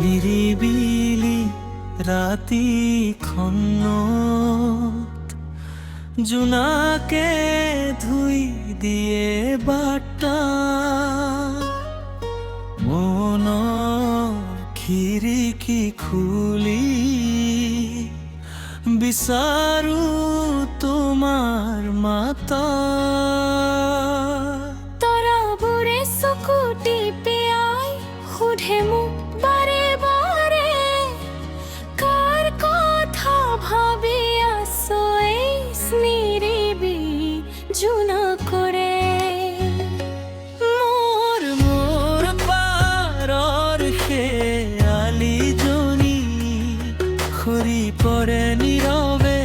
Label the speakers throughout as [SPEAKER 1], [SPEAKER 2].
[SPEAKER 1] নিৰিবিলি ৰাতি খনত জোনাকে ধুই দিয়ে বাটা মনৰ খিৰিকী খুলি বিচাৰো তোমাৰ মাতা
[SPEAKER 2] তৰাবোৰে চকু টিপিয়াই সোধে মোক বাৰে বাৰে কাৰ কথা ভাবি আছো এই নিৰিবিলি জোনাকৰে
[SPEAKER 1] মোৰ পাৰৰ শেৱালি জনী সৰি পৰে নীৰৱে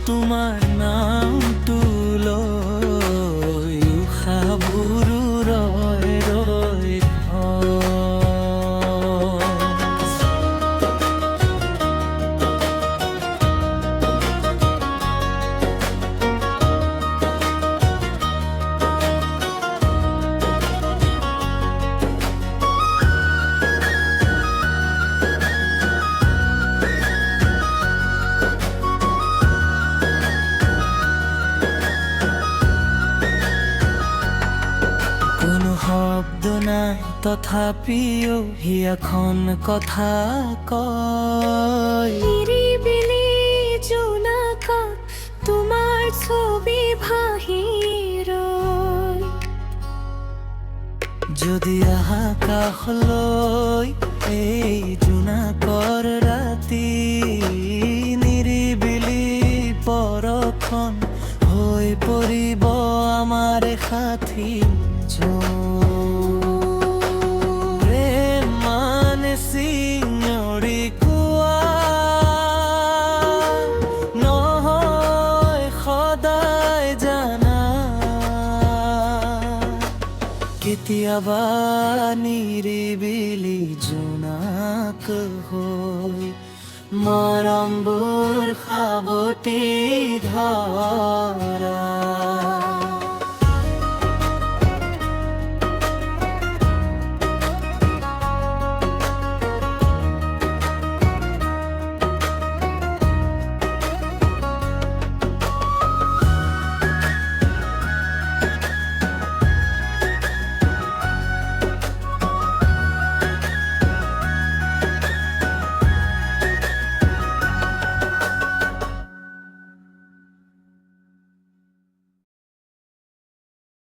[SPEAKER 1] তোমাৰ নামটো লৈ উশাহবোৰো ৰয় ৰয় কোনো শব্দ নাই তথাপিও হিয়াখন কথা কয়
[SPEAKER 2] নিৰিবিলি জোনাকত তোমাৰ ছবি ভাহি ৰয়
[SPEAKER 1] যদি আকাশলৈ এই জোনাকৰ ৰাতি নিৰিবিলি পৰখন হৈ পৰিব আমাৰ সাথী প্ৰেম মানে চিঞৰি কোৱা নহয় সদায় জানা কেতিয়াবা নিৰিবিলি জোনাক হৈ মৰমবোৰ সাৱটি ধৰা